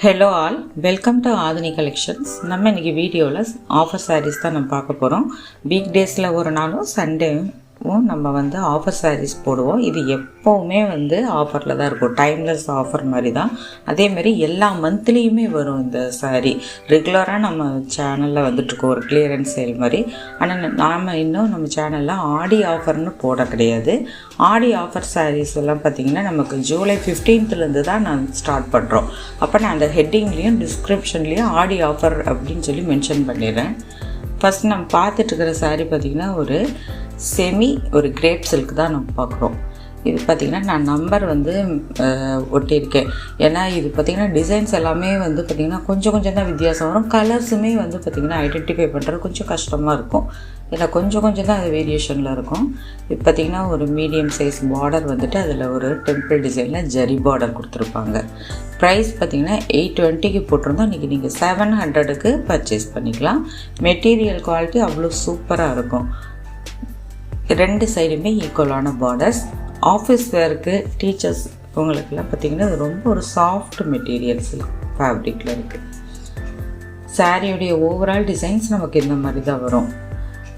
Hello all, welcome to Aadhini collections. நம்ம இன்றைக்கி வீடியோவில் ஆஃபர் சாரீஸ் தான் நம்ம பார்க்க போகிறோம். வீக் டேஸில் ஒரு நாளும் சண்டேவும் நம்ம ஆஃபர் சாரீஸ் போடுவோம். இது எப்போவுமே ஆஃபரில் தான் இருக்கும், டைம்லெஸ் ஆஃபர் மாதிரி தான். அதேமாதிரி எல்லா மந்த்லேயுமே வரும் இந்த சாரீ. ரெகுலராக நம்ம சேனலில் வந்துட்டுருக்கோம் ஒரு கிளியரன்ஸ் சேல் மாதிரி. ஆனால் நாம் இன்னும் நம்ம சேனலில் ஆடி ஆஃபர்னு போட கிடையாது. ஆடி ஆஃபர் சாரீஸ் எல்லாம் பார்த்திங்கன்னா நமக்கு ஜூலை 15லேருந்து தான் நான் ஸ்டார்ட் பண்ணுறோம். அப்போ நான் அந்த ஹெட்டிங்லேயும் டிஸ்கிரிப்ஷன்லேயும் ஆடி ஆஃபர் அப்படின்னு சொல்லி மென்ஷன் பண்ணிடுறேன். ஃபஸ்ட் நம்ம பார்த்துட்ருக்கிற சாரீ பார்த்திங்கன்னா ஒரு கிரேப் சில்க் தான் நம்ம பார்க்குறோம். இது பார்த்திங்கன்னா நான் நம்பர் ஒட்டியிருக்கேன். ஏன்னா இது பார்த்திங்கன்னா டிசைன்ஸ் எல்லாமே பார்த்திங்கன்னா கொஞ்சம் தான் வித்தியாசம் வரும். கலர்ஸுமே பார்த்திங்கன்னா ஐடென்டிஃபை பண்ணுறது கொஞ்சம் கஷ்டமாக இருக்கும். ஏன்னா கொஞ்சம் தான் அது வேரியேஷனில் இருக்கும். இது பார்த்திங்கன்னா ஒரு மீடியம் சைஸ் பார்டர் அதில் ஒரு டெம்பிள் டிசைனில் ஜரி பார்டர் கொடுத்துருப்பாங்க. ப்ரைஸ் பார்த்திங்கன்னா 820க்கு போட்டிருந்தோம். இன்றைக்கி நீங்கள் 700க்கு பர்ச்சேஸ் பண்ணிக்கலாம். மெட்டீரியல் குவாலிட்டி அவ்வளோ சூப்பராக இருக்கும். ரெண்டு சைடுமே ஈக்குவலான பார்டர்ஸ். ஆஃபீஸ் வேருக்கு, டீச்சர்ஸ் இவங்களுக்கெல்லாம் பார்த்திங்கன்னா இது ரொம்ப ஒரு சாஃப்ட் மெட்டீரியல்ஸ் ஃபேப்ரிக்கில் இருக்குது. சாரியுடைய ஓவரால் டிசைன்ஸ் நமக்கு இந்த மாதிரி தான் வரும்.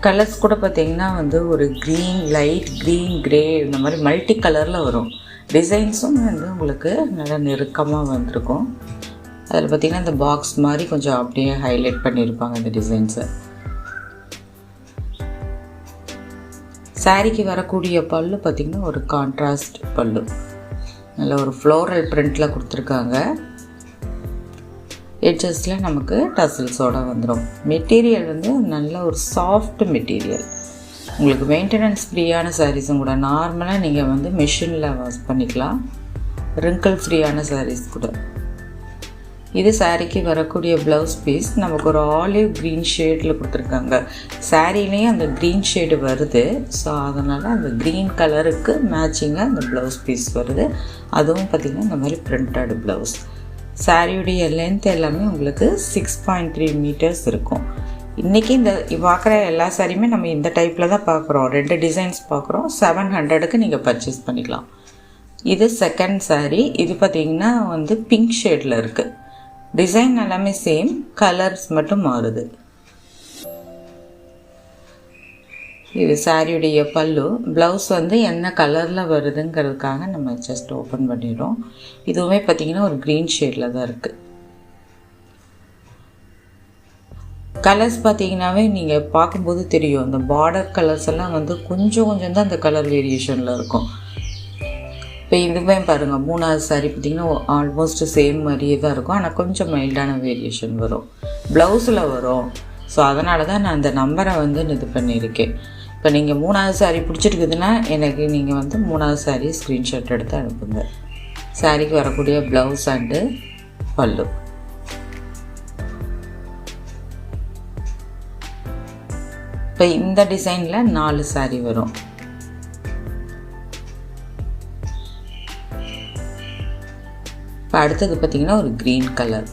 கலர்ஸ் கூட பார்த்திங்கன்னா ஒரு க்ரீன், லைட் க்ரீன், க்ரே இந்த மாதிரி மல்டி கலரில் வரும். டிசைன்ஸும் உங்களுக்கு நல்லா நெருக்கமாக வந்திருக்கும். அதில் பார்த்திங்கன்னா இந்த பாக்ஸ் மாதிரி கொஞ்சம் அப்படியே ஹைலைட் பண்ணியிருப்பாங்க இந்த டிசைன்ஸை. சாரிக்கு வரக்கூடிய பல்லு பார்த்திங்கன்னா ஒரு கான்ட்ராஸ்ட் பல்லு, நல்ல ஒரு ஃப்ளோரல் பிரிண்டில் கொடுத்துருக்காங்க. எட்ஜஸில் நமக்கு டசில்ஸோடு வந்துடும். மெட்டீரியல் நல்ல ஒரு சாஃப்ட் மெட்டீரியல். உங்களுக்கு மெயின்டெனன்ஸ் ஃப்ரீயான சாரீஸும் கூட. நார்மலாக நீங்கள் மிஷினில் வாஷ் பண்ணிக்கலாம். ரிங்கிள் ஃப்ரீயான சாரீஸ் கூட. இது சாரீக்கு வரக்கூடிய ப்ளவுஸ் பீஸ் நமக்கு ஒரு ஆலிவ் க்ரீன் ஷேடில் கொடுத்துருக்காங்க. சாரீலேயும் அந்த க்ரீன் ஷேடு வருது. ஸோ அதனால் அந்த க்ரீன் கலருக்கு மேட்சிங்காக அந்த ப்ளவுஸ் பீஸ் வருது. அதுவும் பார்த்திங்கன்னா இந்த மாதிரி பிரிண்டட் ப்ளவுஸ். சாரியுடைய லென்த் எல்லாமே உங்களுக்கு 6.3 மீட்டர்ஸ் இருக்கும். இன்றைக்கி இந்த பார்க்குற எல்லா சாரியுமே நம்ம இந்த டைப்பில் தான் பார்க்குறோம். 2 டிசைன்ஸ் பார்க்குறோம். 700க்கு நீங்கள் பர்ச்சேஸ் பண்ணிக்கலாம். இது செகண்ட் சாரீ. இது பார்த்திங்கன்னா பிங்க் ஷேடில் இருக்குது. டிசைன் எல்லாமே சேம், கலர்ஸ் மட்டும் மாறுது. இது சாரியுடைய பல்லு. ப்ளவுஸ் என்ன கலரில் வருதுங்கிறதுக்காக நம்ம ஜஸ்ட் ஓப்பன் பண்ணிடுறோம். இதுவுமே பார்த்திங்கன்னா ஒரு க்ரீன் ஷேடில் தான் இருக்குது. கலர்ஸ் பார்த்திங்கனாவே நீங்கள் பார்க்கும்போது தெரியும். அந்த பார்டர் கலர்ஸ் எல்லாம் கொஞ்சம் தான் அந்த கலர் வேரியேஷனில் இருக்கும். இப்போ இதுவே பாருங்கள், 3வது சாரீ பார்த்திங்கன்னா ஆல்மோஸ்ட் சேம் மாதிரியே தான் இருக்கும். ஆனால் கொஞ்சம் மைல்டான வேரியேஷன் வரும், ப்ளவுஸில் வரும். ஸோ அதனால தான் நான் அந்த நம்பரை இது பண்ணியிருக்கேன். இப்போ நீங்கள் 3வது சாரீ பிடிச்சிருக்குதுன்னா எனக்கு நீங்கள் 3வது சாரீ ஸ்க்ரீன்ஷாட் எடுத்து அனுப்புங்க. சாரீக்கு வரக்கூடிய ப்ளவுஸ் அண்டு பல்லு. இப்போ இந்த டிசைனில் 4 சாரீ வரும். இப்போ அடுத்தது பார்த்திங்கன்னா ஒரு க்ரீன் கலர்.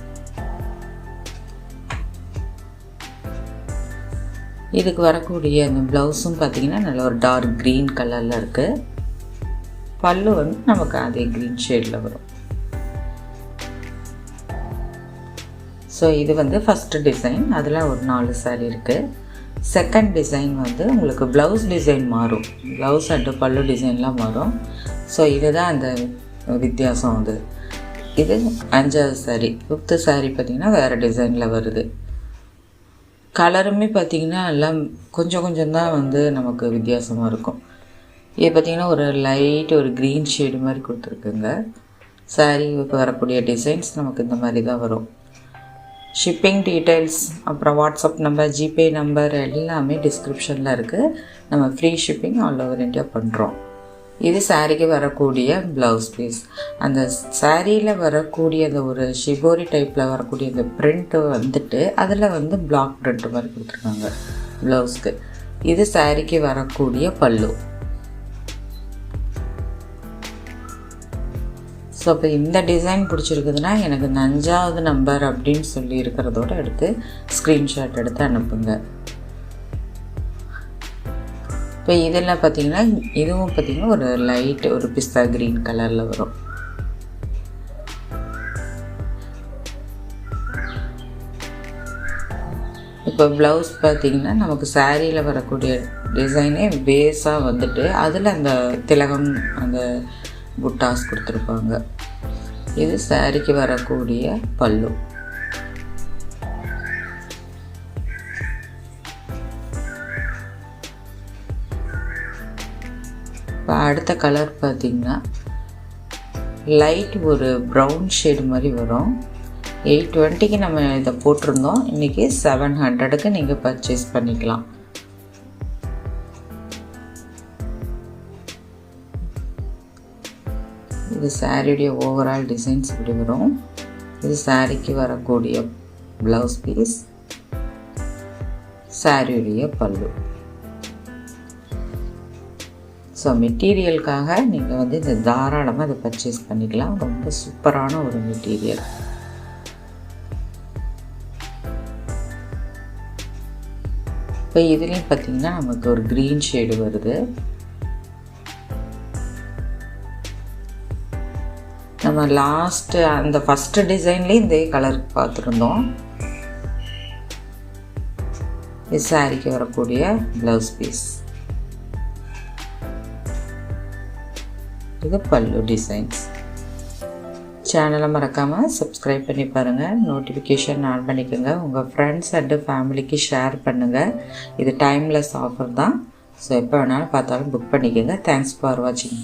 இதுக்கு வரக்கூடிய அந்த ப்ளவுஸும் பார்த்திங்கன்னா நல்ல ஒரு டார்க் க்ரீன் கலரில் இருக்குது. பல்லு நமக்கு அதே க்ரீன் ஷேடில் வரும். ஸோ இது ஃபஸ்ட்டு டிசைன். அதில் ஒரு 4 சாரீ இருக்குது. செகண்ட் டிசைன் உங்களுக்கு ப்ளவுஸ் டிசைன் மாறும். ப்ளவுஸ் அண்டு பல்லு டிசைன்லாம் மாறும். ஸோ இதுதான் அந்த வித்தியாசம். இது 5வது சாரீ. 5th சாரீ பார்த்திங்கன்னா வேறு டிசைனில் வருது. கலருமே பார்த்திங்கன்னா எல்லாம் கொஞ்சம் தான் நமக்கு வித்தியாசமாக இருக்கும். இது பார்த்திங்கன்னா ஒரு லைட் ஒரு க்ரீன் ஷேடு மாதிரி கொடுத்துருக்குங்க. சாரீக்கு வரக்கூடிய டிசைன்ஸ் நமக்கு இந்த மாதிரி தான் வரும். ஷிப்பிங் டீட்டெயில்ஸ், அப்புறம் வாட்ஸ்அப் நம்பர், ஜிபே நம்பர் எல்லாமே டிஸ்கிரிப்ஷனில் இருக்குது. நம்ம free shipping all over India பண்ணுறோம். இது சாரீக்கு வரக்கூடிய ப்ளவுஸ் பீஸ். அந்த சாரியில் வரக்கூடிய அந்த ஒரு ஷிபோரி டைப்பில் வரக்கூடிய அந்த பிரிண்ட்டு அதில் பிளாக் பிரிண்ட் மாதிரி கொடுத்துருக்காங்க ப்ளவுஸ்க்கு. இது சாரீக்கு வரக்கூடிய பல்லு. ஸோ இப்போ இந்த டிசைன் பிடிச்சிருக்குதுன்னா எனக்கு 5வது நம்பர் அப்படின்னு சொல்லி இருக்கிறதோட எடுத்து ஸ்க்ரீன்ஷாட் எடுத்து அனுப்புங்க. இப்போ இதெல்லாம் பார்த்திங்கன்னா இதுவும் பார்த்திங்கன்னா ஒரு லைட் ஒரு பிஸ்தா க்ரீன் கலரில் வரும். இப்போ ப்ளவுஸ் பார்த்திங்கன்னா நமக்கு சாரியில் வரக்கூடிய டிசைனே பேஸாக வந்துட்டு அதில் அந்த திலகம் அந்த புட்டாஸ் கொடுத்துருப்பாங்க. இது சாரிக்கு வரக்கூடிய பல்லு. இப்போ அடுத்த கலர் பார்த்திங்கன்னா லைட் ஒரு ப்ரௌன் ஷேடு மாதிரி வரும். 820க்கு நம்ம இதை போட்டிருந்தோம். இன்றைக்கி 700க்கு நீங்கள் பர்ச்சேஸ் பண்ணிக்கலாம். இது சாரியுடைய ஓவரால் டிசைன்ஸ் இப்படி வரும். இது சாரிக்கு வரக்கூடிய ப்ளவுஸ் பீஸ், சாரியுடைய பல்லு. ஸோ மெட்டீரியலுக்காக நீங்கள் வந்து இந்த தாராளமாக இதை பர்ச்சேஸ் பண்ணிக்கலாம். ரொம்ப சூப்பரான ஒரு மெட்டீரியல். இப்போ இதுலேயும் பார்த்திங்கன்னா நமக்கு ஒரு க்ரீன் ஷேடு வருது. நம்ம லாஸ்ட்டு அந்த ஃபஸ்ட்டு டிசைன்லேயும் இதே கலர் பார்த்துருந்தோம். இது சாரிக்கு வரக்கூடிய ப்ளவுஸ் பீஸ். இது பல்லு டிசைன்ஸ். சேனலை மறக்காமல் சப்ஸ்கிரைப் பண்ணி பாருங்கள். நோட்டிஃபிகேஷன் ஆன் பண்ணிக்கோங்க. உங்கள் ஃப்ரெண்ட்ஸ் அண்டு ஃபேமிலிக்கு ஷேர் பண்ணுங்கள். இது டைம்லெஸ் ஆஃபர் தான். ஸோ எப்போ வேணாலும் பார்த்தாலும் புக் பண்ணிக்கோங்க. தேங்க்ஸ் ஃபார் வாட்சிங்.